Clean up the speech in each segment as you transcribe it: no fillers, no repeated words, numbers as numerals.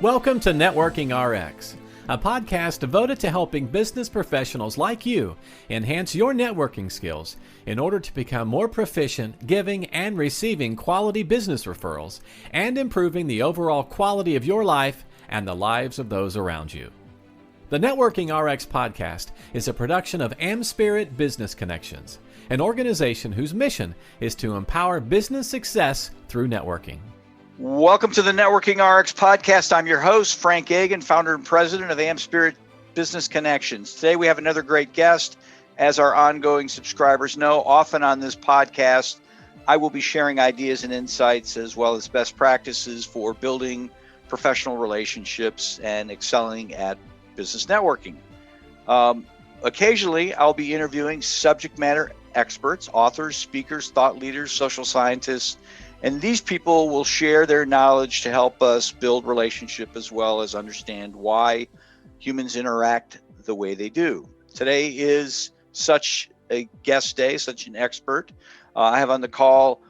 Welcome to Networking RX, a podcast devoted to helping business professionals like you enhance your networking skills in order to become more proficient giving and receiving quality business referrals and improving the overall quality of your life and the lives of those around you. The Networking RX podcast is a production of AmSpirit Business Connections, an organization whose mission is to empower business success through networking. Welcome to the Networking RX podcast. I'm your host, Frank Agan, founder and president of AmSpirit Business Connections. Today we have another great guest. As our ongoing subscribers know, often on this podcast, I will be sharing ideas and insights as well as best practices for building professional relationships and excelling at business networking. Occasionally, I'll be interviewing subject matter experts, authors, speakers, thought leaders, social scientists, and these people will share their knowledge to help us build relationship as well as understand why humans interact the way they do. Today is such a guest day, such an expert. I have on the call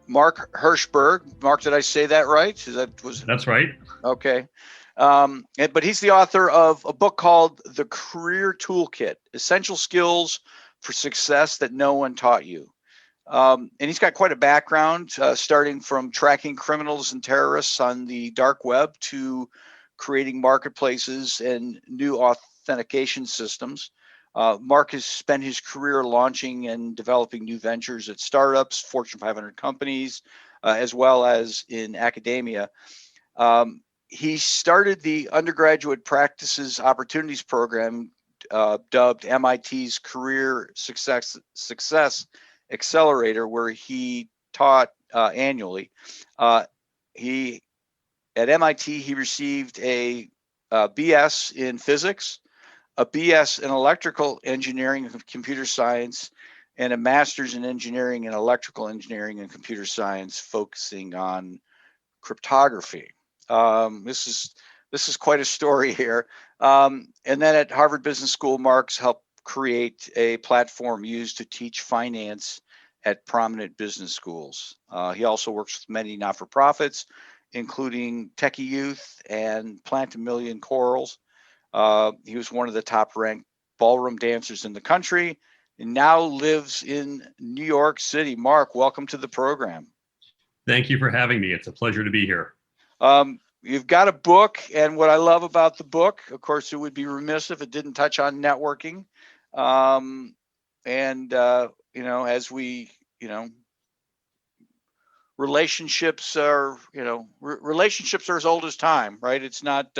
Mark Herschberg. Mark, did I say that right? That's right. Okay. But he's the author of a book called The Career Toolkit, Essential Skills for Success That No One Taught You. And he's got quite a background, starting from tracking criminals and terrorists on the dark web to creating marketplaces and new authentication systems. Mark has spent his career launching and developing new ventures at startups, Fortune 500 companies, as well as in academia. He started the Undergraduate Practices Opportunities Program, dubbed MIT's Career Success Accelerator, where he taught annually. At MIT, he received a BS in physics, a BS in electrical engineering and computer science, and a master's in engineering and electrical engineering and computer science, focusing on cryptography. This is quite a story here. And then at Harvard Business School, Mark's helped create a platform used to teach finance at prominent business schools. He also works with many not-for-profits, including Techie Youth and Plant a Million Corals. He was one of the top-ranked ballroom dancers in the country and now lives in New York City. Mark, welcome to the program. Thank you for having me. It's a pleasure to be here. You've got a book, and what I love about the book, of course, it would be remiss if it didn't touch on networking. As we, relationships are as old as time, right? It's not,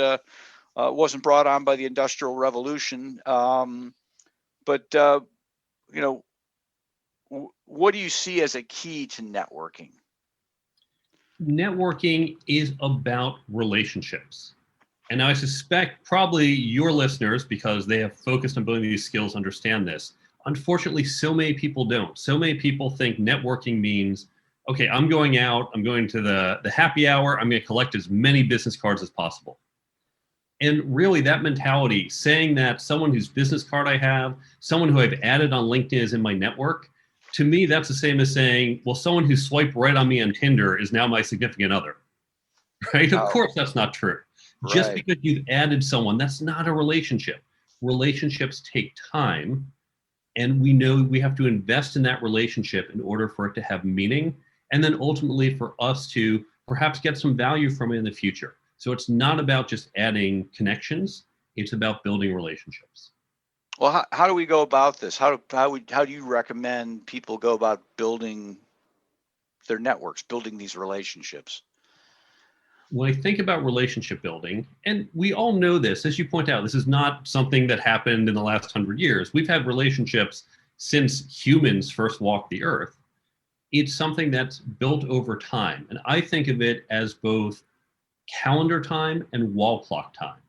wasn't brought on by the Industrial Revolution. What do you see as a key to networking? Networking is about relationships. And I suspect probably your listeners, because they have focused on building these skills, understand this. Unfortunately, so many people don't. So many people think networking means, okay, I'm going out, I'm going to the happy hour, I'm going to collect as many business cards as possible. And really that mentality, saying that someone whose business card I have, someone who I've added on LinkedIn is in my network, to me, that's the same as saying, well, someone who swiped right on me on Tinder is now my significant other, right? Of course, that's not true. Right. Just because you've added someone, that's not a relationship. Relationships take time, and we know we have to invest in that relationship in order for it to have meaning, and then ultimately for us to perhaps get some value from it in the future. So it's not about just adding connections, it's about building relationships. Well, how do we go about this? How do you recommend people go about building their networks, building these relationships? When I think about relationship building, and we all know this, as you point out, this is not something that happened in the last 100 years. We've had relationships since humans first walked the earth. It's something that's built over time. And I think of it as both calendar time and wall clock time.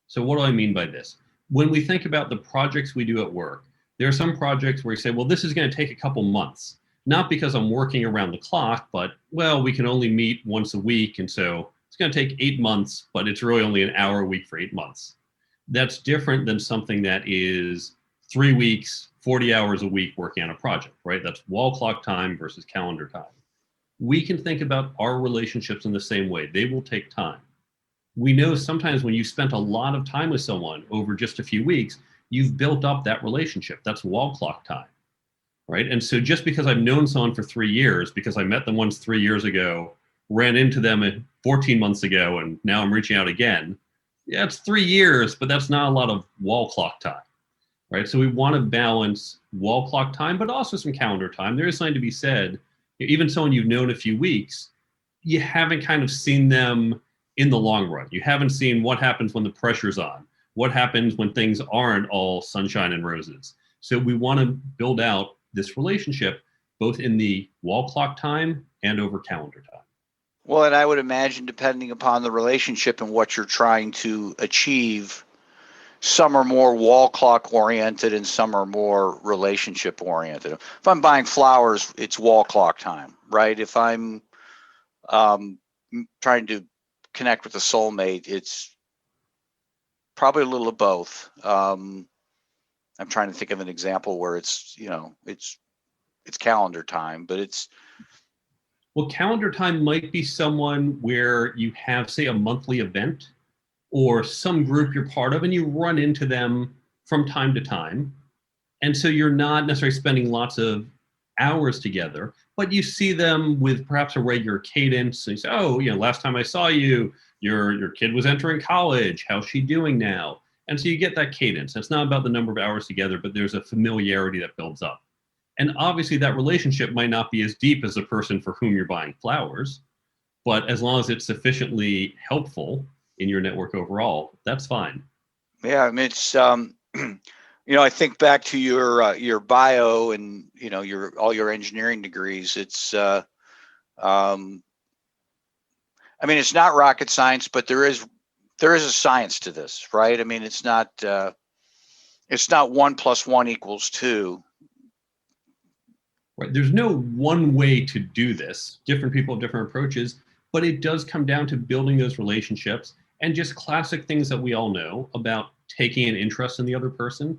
So what do I mean by this? When we think about the projects we do at work, there are some projects where you say, well, this is going to take a couple months, not because I'm working around the clock, but, well, we can only meet once a week. And so it's going to take 8 months, but it's really only an hour a week for 8 months. That's different than something that is 3 weeks, 40 hours a week working on a project, right? That's wall clock time versus calendar time. We can think about our relationships in the same way. They will take time. we know sometimes when you spent a lot of time with someone over just a few weeks, you've built up that relationship. That's wall clock time, right? And so just because I've known someone for 3 years, because I met them once 3 years ago, ran into them 14 months ago, and now I'm reaching out again, yeah, it's 3 years, but that's not a lot of wall clock time, right? So we want to balance wall clock time, but also some calendar time. There is something to be said. Even someone you've known a few weeks, you haven't kind of seen them in the long run. You haven't seen what happens when the pressure's on, what happens when things aren't all sunshine and roses. So we want to build out this relationship both in the wall clock time and over calendar time. Well, and I would imagine, depending upon the relationship and what you're trying to achieve, some are more wall clock oriented and some are more relationship oriented. If I'm buying flowers, it's wall clock time, right? If I'm trying to connect with a soulmate, it's probably a little of both. I'm trying to think of an example where it's calendar time, but it's. Well, calendar time might be someone where you have, say, a monthly event or some group you're part of, and you run into them from time to time. And so you're not necessarily spending lots of hours together, but you see them with perhaps a regular cadence. And you say, oh, last time I saw you, your kid was entering college. How's she doing now? And so you get that cadence. It's not about the number of hours together, but there's a familiarity that builds up. And obviously that relationship might not be as deep as the person for whom you're buying flowers, but as long as it's sufficiently helpful in your network overall, that's fine. Yeah, I mean, it's I think back to your bio and all your engineering degrees. It's I mean, it's not rocket science, but there is a science to this, right? I mean, it's not 1 + 1 = 2. Right. There's no one way to do this. Different people have different approaches, but it does come down to building those relationships and just classic things that we all know about taking an interest in the other person,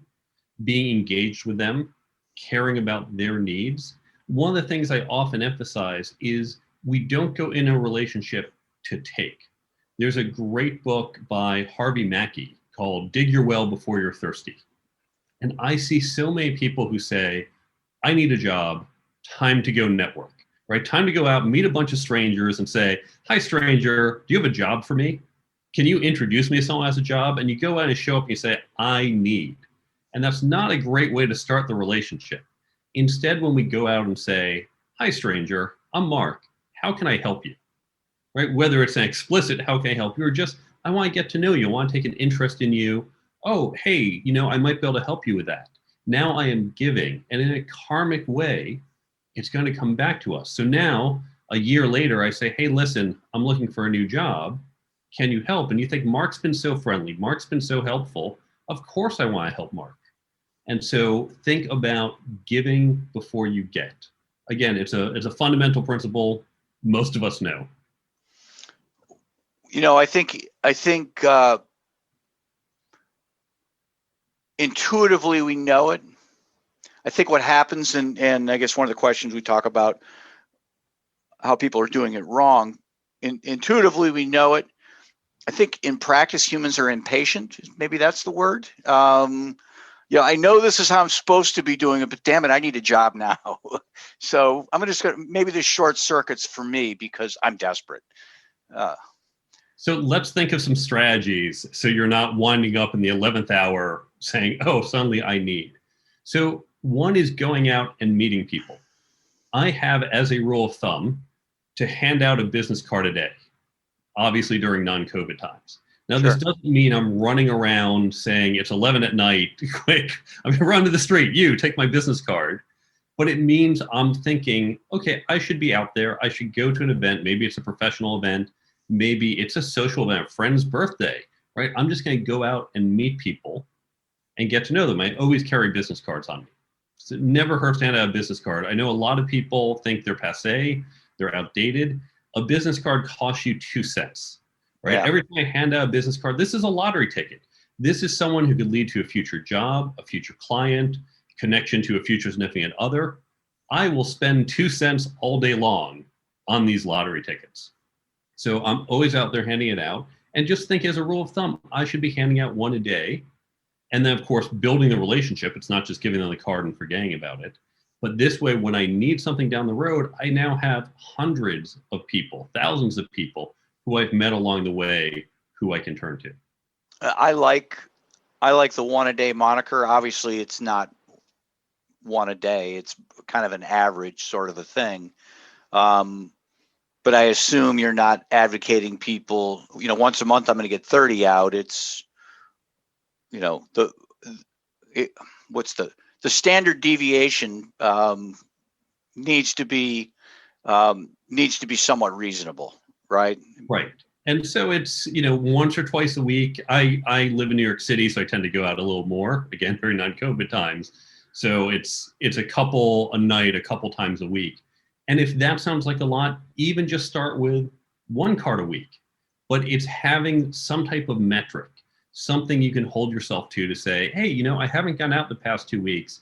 being engaged with them, caring about their needs. One of the things I often emphasize is we don't go in a relationship to take. There's a great book by Harvey Mackey called Dig Your Well Before You're Thirsty. And I see so many people who say, I need a job, time to go network, right? Time to go out and meet a bunch of strangers and say, hi, stranger, do you have a job for me? Can you introduce me to someone who has a job? And you go out and show up and you say, I need. And that's not a great way to start the relationship. Instead, when we go out and say, hi, stranger, I'm Mark, how can I help you? Right? Whether it's an explicit, how can I help you? Or just, I want to get to know you. I want to take an interest in you. Oh, hey, I might be able to help you with that. Now I am giving, and in a karmic way, it's going to come back to us. So now, a year later, I say, hey, listen, I'm looking for a new job. Can you help? And you think, Mark's been so friendly. Mark's been so helpful. Of course I want to help Mark. And so think about giving before you get. Again, it's a fundamental principle most of us know. I think intuitively we know it. I think what happens, and I guess one of the questions we talk about how people are doing it wrong. Intuitively we know it. I think in practice humans are impatient. Maybe that's the word. I know this is how I'm supposed to be doing it, but damn it, I need a job now. So I'm just going to, maybe this short circuits for me because I'm desperate. So let's think of some strategies so you're not winding up in the 11th hour saying, oh, suddenly I need. So one is going out and meeting people. I have as a rule of thumb to hand out a business card a day, obviously during non-COVID times. Now, Sure. This doesn't mean I'm running around saying it's 11 at night, quick, I'm gonna run to the street, you take my business card. But it means I'm thinking, okay, I should be out there. I should go to an event. Maybe it's a professional event. Maybe it's a social event, a friend's birthday, right? I'm just going to go out and meet people and get to know them. I always carry business cards on me. So it never hurts to hand out a business card. I know a lot of people think they're passé, they're outdated. A business card costs you 2 cents, right? Yeah. Every time I hand out a business card, this is a lottery ticket. This is someone who could lead to a future job, a future client, connection to a future significant other. I will spend 2 cents all day long on these lottery tickets. So I'm always out there handing it out. And just think as a rule of thumb, I should be handing out one a day. And then, of course, building the relationship. It's not just giving them the card and forgetting about it. But this way, when I need something down the road, I now have hundreds of people, thousands of people who I've met along the way who I can turn to. I like the one a day moniker. Obviously, it's not one a day. It's kind of an average sort of a thing. But I assume you're not advocating people, once a month I'm going to get 30 out. It's, what's the standard deviation needs to be somewhat reasonable, right? Right. And so it's, once or twice a week. I live in New York City, so I tend to go out a little more, again, during non-COVID times. So it's a couple a night, a couple times a week. And if that sounds like a lot, even just start with one card a week. But it's having some type of metric, something you can hold yourself to say, hey, I haven't gone out the past 2 weeks.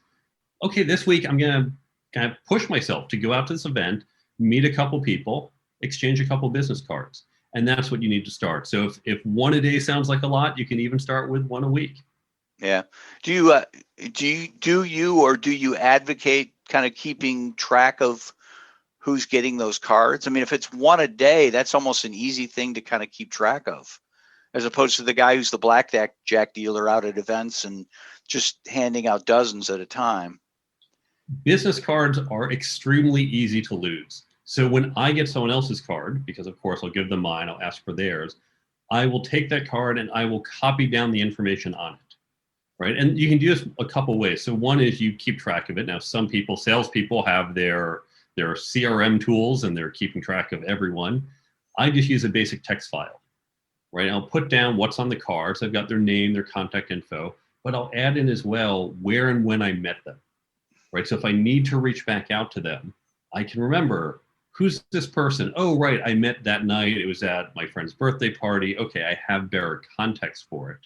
Okay, this week I'm going to kind of push myself to go out to this event, meet a couple people, exchange a couple business cards. And that's what you need to start. So if one a day sounds like a lot, you can even start with one a week. Yeah. Do you advocate kind of keeping track of who's getting those cards? I mean, if it's one a day, that's almost an easy thing to kind of keep track of, as opposed to the guy who's the blackjack dealer out at events and just handing out dozens at a time. Business cards are extremely easy to lose. So when I get someone else's card, because of course I'll give them mine, I'll ask for theirs, I will take that card and I will copy down the information on it, right? And you can do this a couple ways. So one is you keep track of it. Now, some people, salespeople, have their CRM tools and they're keeping track of everyone. I just use a basic text file, right? I'll put down what's on the cards. I've got their name, their contact info, but I'll add in as well where and when I met them, right? So if I need to reach back out to them, I can remember, who's this person? Oh, right, I met that night. It was at my friend's birthday party. Okay, I have better context for it.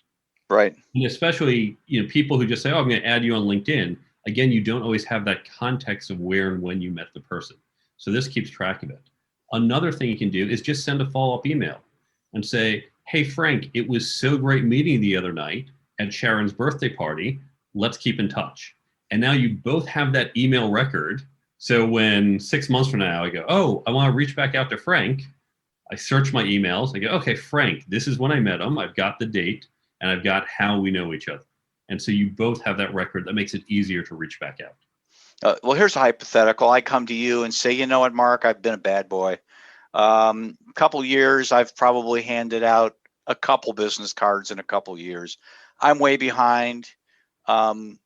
Right. And especially, people who just say, oh, I'm going to add you on LinkedIn. Again, you don't always have that context of where and when you met the person. So this keeps track of it. Another thing you can do is just send a follow-up email and say, hey, Frank, it was so great meeting you the other night at Sharon's birthday party. Let's keep in touch. And now you both have that email record. So when 6 months from now I go, oh, I want to reach back out to Frank, I search my emails. I go, okay, Frank, this is when I met him. I've got the date and I've got how we know each other. And so you both have that record. That makes it easier to reach back out. Well, here's a hypothetical. I come to you and say, you know what, Mark, I've been a bad boy. Couple years, I've probably handed out a couple business cards in a couple years. I'm way behind. I'm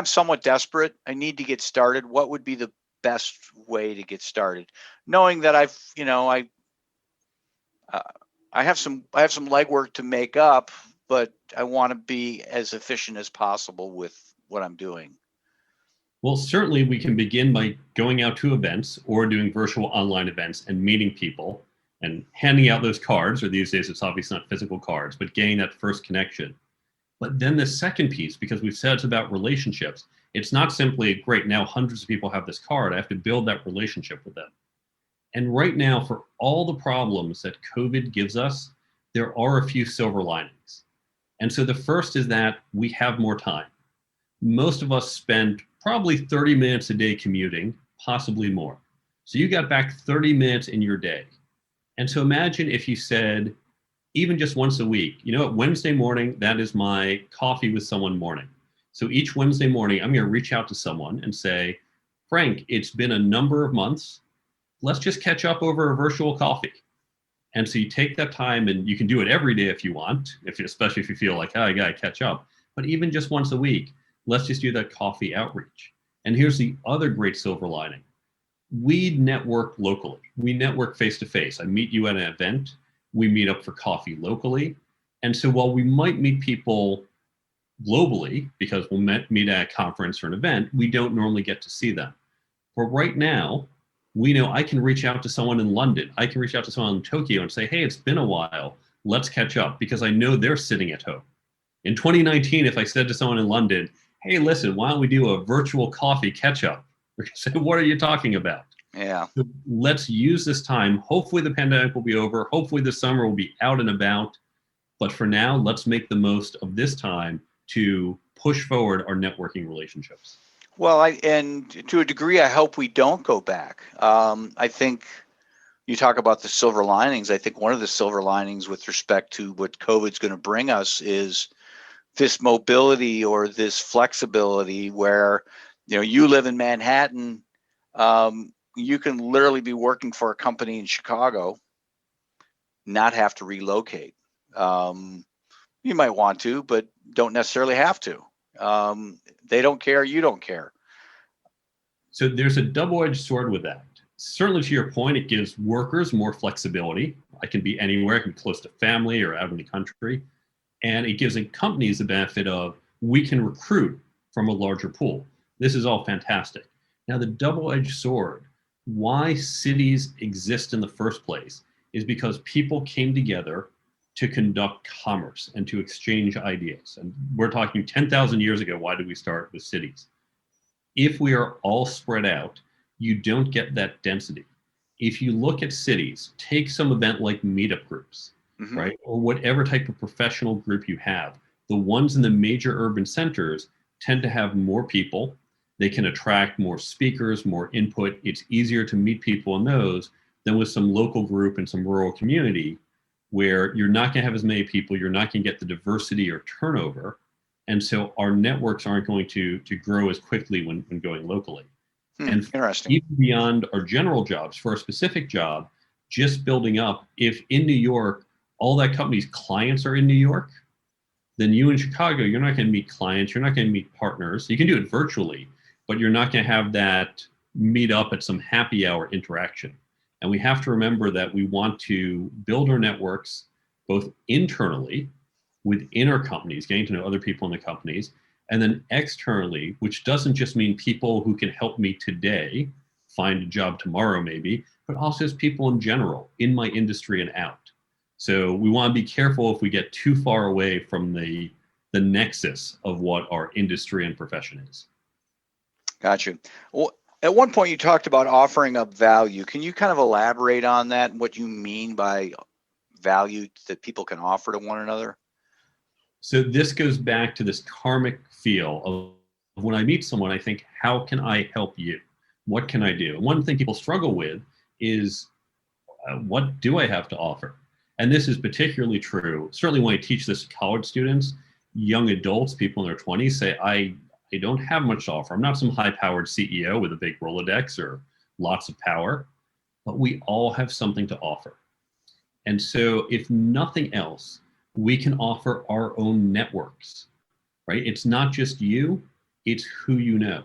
somewhat desperate. I need to get started. What would be the best way to get started? Knowing that I have some legwork to make up, but I want to be as efficient as possible with what I'm doing. Well, certainly we can begin by going out to events or doing virtual online events and meeting people and handing out those cards, or these days it's obviously not physical cards, but getting that first connection. But then the second piece, because we've said it's about relationships, it's not simply, great, now hundreds of people have this card. I have to build that relationship with them. And right now, for all the problems that COVID gives us, there are a few silver linings. And so the first is that we have more time. Most of us spend probably 30 minutes a day commuting, possibly more. So you got back 30 minutes in your day. And so imagine if you said, even just once a week, Wednesday morning, that is my coffee with someone morning. So each Wednesday morning, I'm going to reach out to someone and say, Frank, it's been a number of months. Let's just catch up over a virtual coffee. And so you take that time, and you can do it every day if you want, especially if you feel like, I got to catch up. But even just once a week, let's just do that coffee outreach. And here's the other great silver lining. We network locally. We network face-to-face. I meet you at an event. We meet up for coffee locally. And so while we might meet people globally, because we'll meet at a conference or an event, we don't normally get to see them. But right now, we know I can reach out to someone in London. I can reach out to someone in Tokyo and say, hey, it's been a while. Let's catch up, because I know they're sitting at home. In 2019, if I said to someone in London, hey, listen, why don't we do a virtual coffee catch up? They're going to say, what are you talking about? Yeah. So let's use this time. Hopefully the pandemic will be over. Hopefully this summer we'll be out and about. But for now, let's make the most of this time to push forward our networking relationships. Well, and to a degree, I hope we don't go back. I think you talk about the silver linings. I think one of the silver linings with respect to what COVID's going to bring us is this mobility or this flexibility where, you live in Manhattan, you can literally be working for a company in Chicago, not have to relocate. You might want to, but don't necessarily have to. They don't care. You don't care. So there's a double-edged sword with that. Certainly, to your point, it gives workers more flexibility. I can be anywhere, I can be close to family or out in the country. And it gives companies the benefit of we can recruit from a larger pool. This is all fantastic. Now, the double-edged sword, why cities exist in the first place is because people came together to conduct commerce and to exchange ideas. And we're talking 10,000 years ago, why did we start with cities? If we are all spread out, you don't get that density. If you look at cities, take some event like meetup groups, right? Or whatever type of professional group you have. The ones in the major urban centers tend to have more people. They can attract more speakers, more input. It's easier to meet people in those than with some local group in some rural community where you're not going to have as many people, you're not going to get the diversity or turnover. And so our networks aren't going to grow as quickly when going locally. And interesting. Even beyond our general jobs, for a specific job, just building up, if in New York, all that company's clients are in New York, then you in Chicago, you're not going to meet clients, you're not going to meet partners. You can do it virtually, but you're not going to have that meet up at some happy hour interaction. And we have to remember that we want to build our networks both internally within our companies, getting to know other people in the companies, and then externally, which doesn't just mean people who can help me today find a job tomorrow maybe, but also as people in general in my industry and out. So we want to be careful if we get too far away from the nexus of what our industry and profession is. Gotcha. Well, at one point you talked about offering up value. Can you kind of elaborate on that and what you mean by value that people can offer to one another? So this goes back to this karmic feel of when I meet someone, I think, how can I help you? What can I do? And one thing people struggle with is what do I have to offer? And this is particularly true, certainly when I teach this to college students, young adults, people in their 20s say, I don't have much to offer. I'm not some high-powered CEO with a big Rolodex or lots of power, but we all have something to offer. And so if nothing else, we can offer our own networks, right? It's not just you, it's who you know.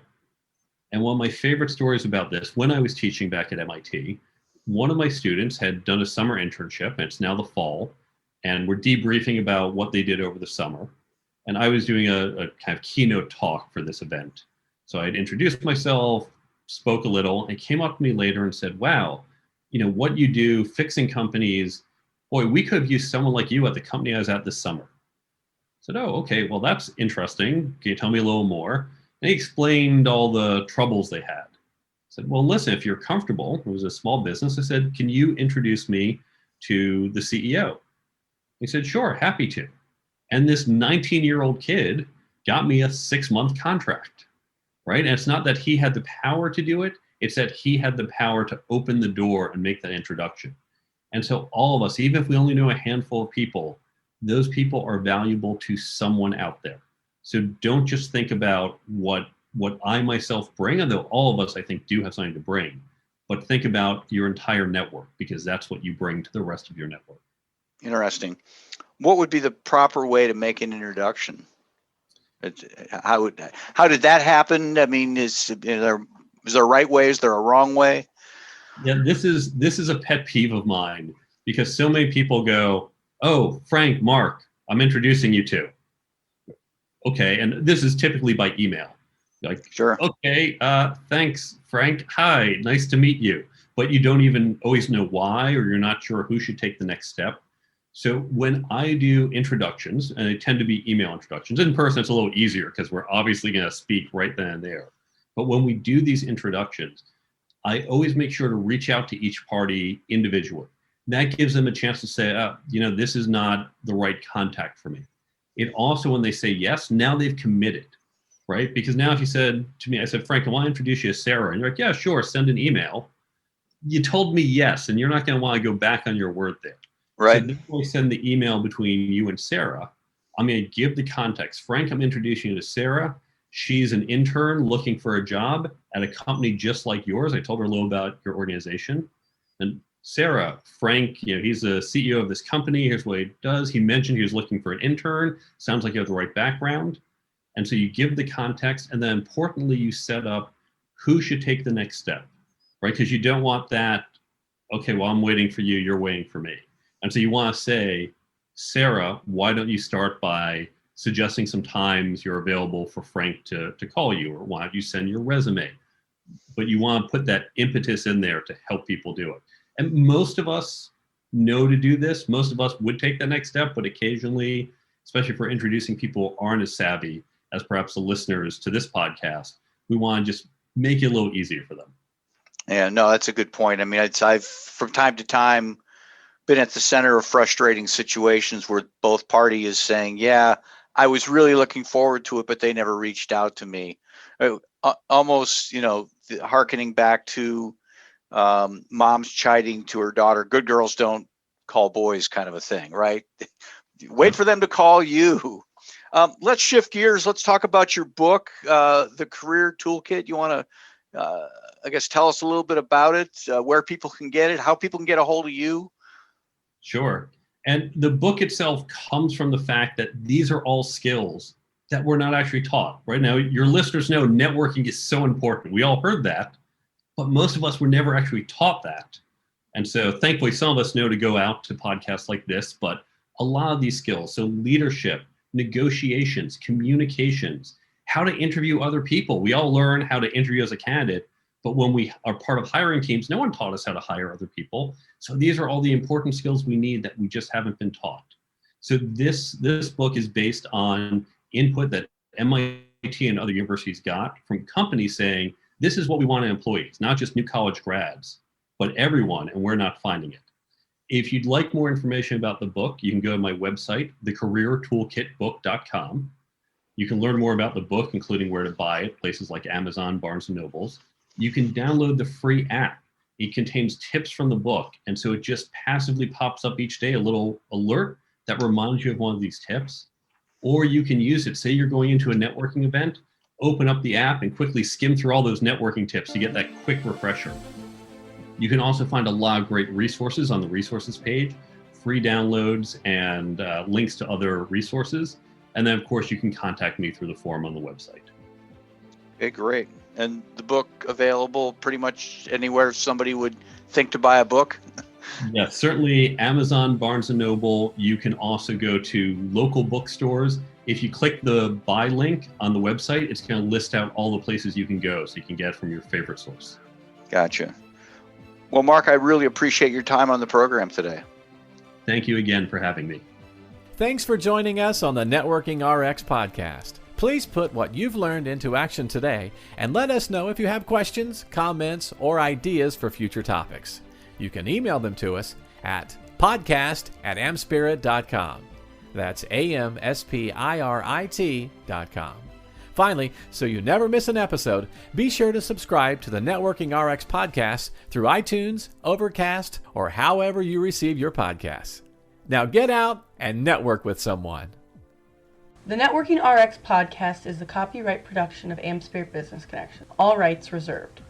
And one of my favorite stories about this, when I was teaching back at MIT, one of my students had done a summer internship, and it's now the fall, and we're debriefing about what they did over the summer. And I was doing a kind of keynote talk for this event. So I'd introduced myself, spoke a little, and came up to me later and said, wow, what you do fixing companies, boy, we could have used someone like you at the company I was at this summer. I said, oh, okay, well, that's interesting. Can you tell me a little more? And he explained all the troubles they had. I said, well, listen, if you're comfortable, it was a small business. I said, can you introduce me to the CEO? He said, sure, happy to. And this 19-year-old kid got me a 6-month contract, right? And it's not that he had the power to do it. It's that he had the power to open the door and make that introduction. And so all of us, even if we only know a handful of people, those people are valuable to someone out there. So don't just think about what I myself bring, although all of us, I think, do have something to bring, but think about your entire network, because that's what you bring to the rest of your network. Interesting. What would be the proper way to make an introduction? How did that happen? I mean, is there a right way? Is there a wrong way? Yeah, this is a pet peeve of mine, because so many people go, oh, Frank, Mark, I'm introducing you to. Okay, and this is typically by email. Like, sure. Okay, thanks, Frank. Hi, nice to meet you. But you don't even always know why, or you're not sure who should take the next step. So when I do introductions, and they tend to be email introductions, in person it's a little easier because we're obviously going to speak right then and there. But when we do these introductions, I always make sure to reach out to each party individually. that gives them a chance to say, this is not the right contact for me. It also, when they say yes, now they've committed, right? Because now if you said to me, I said, Frank, I want to introduce you to Sarah. And you're like, yeah, sure, send an email. You told me yes, and you're not going to want to go back on your word there. Right. So then we send the email between you and Sarah. I'm going to give the context. Frank, I'm introducing you to Sarah. She's an intern looking for a job at a company just like yours. I told her a little about your organization. And Sarah, Frank, he's the CEO of this company. Here's what he does. He mentioned he was looking for an intern. Sounds like you have the right background. And so you give the context, and then importantly, you set up who should take the next step, right? Because you don't want that, okay, well, I'm waiting for you, you're waiting for me. And so you want to say, Sarah, why don't you start by suggesting some times you're available for Frank to call you, or why don't you send your resume? But you want to put that impetus in there to help people do it. And most of us know to do this. Most of us would take the next step, but occasionally, especially for introducing people who aren't as savvy as perhaps the listeners to this podcast, we want to just make it a little easier for them. Yeah, no, that's a good point. I mean, I've from time to time been at the center of frustrating situations where both parties is saying, yeah, I was really looking forward to it, but they never reached out to me. Almost, hearkening back to mom's chiding to her daughter, good girls don't call boys, kind of a thing, right? Wait for them to call you. Let's shift gears. Let's talk about your book, the Career Toolkit. You want to, tell us a little bit about it, where people can get it, how people can get a hold of you? Sure. And the book itself comes from the fact that these are all skills that we're not actually taught. Right now, your listeners know networking is so important. We all heard that, but most of us were never actually taught that. And so thankfully, some of us know to go out to podcasts like this, but a lot of these skills, so leadership, negotiations, communications, how to interview other people. We all learn how to interview as a candidate, but when we are part of hiring teams, no one taught us how to hire other people. So these are all the important skills we need that we just haven't been taught. So this book is based on input that MIT and other universities got from companies saying, this is what we want in employees, not just new college grads, but everyone, and we're not finding it. If you'd like more information about the book, you can go to my website, thecareertoolkitbook.com. You can learn more about the book, including where to buy it, places like Amazon, Barnes & Nobles. You can download the free app. It contains tips from the book, and so it just passively pops up each day, a little alert that reminds you of one of these tips. Or you can use it, say you're going into a networking event, open up the app and quickly skim through all those networking tips to get that quick refresher. You can also find a lot of great resources on the resources page, free downloads and links to other resources. And then, of course, you can contact me through the form on the website. Okay, great. And the book available pretty much anywhere somebody would think to buy a book? Yeah, certainly Amazon, Barnes & Noble. You can also go to local bookstores. If you click the buy link on the website, it's going to list out all the places you can go so you can get it from your favorite source. Gotcha. Well, Mark, I really appreciate your time on the program today. Thank you again for having me. Thanks for joining us on the Networking RX podcast. Please put what you've learned into action today and let us know if you have questions, comments, or ideas for future topics. You can email them to us at podcast@amspirit.com. That's AMSPIRIT.com. Finally, so you never miss an episode, be sure to subscribe to the Networking RX podcast through iTunes, Overcast, or however you receive your podcasts. Now get out and network with someone. The Networking RX podcast is the copyright production of AmSpirit Business Connection. All rights reserved.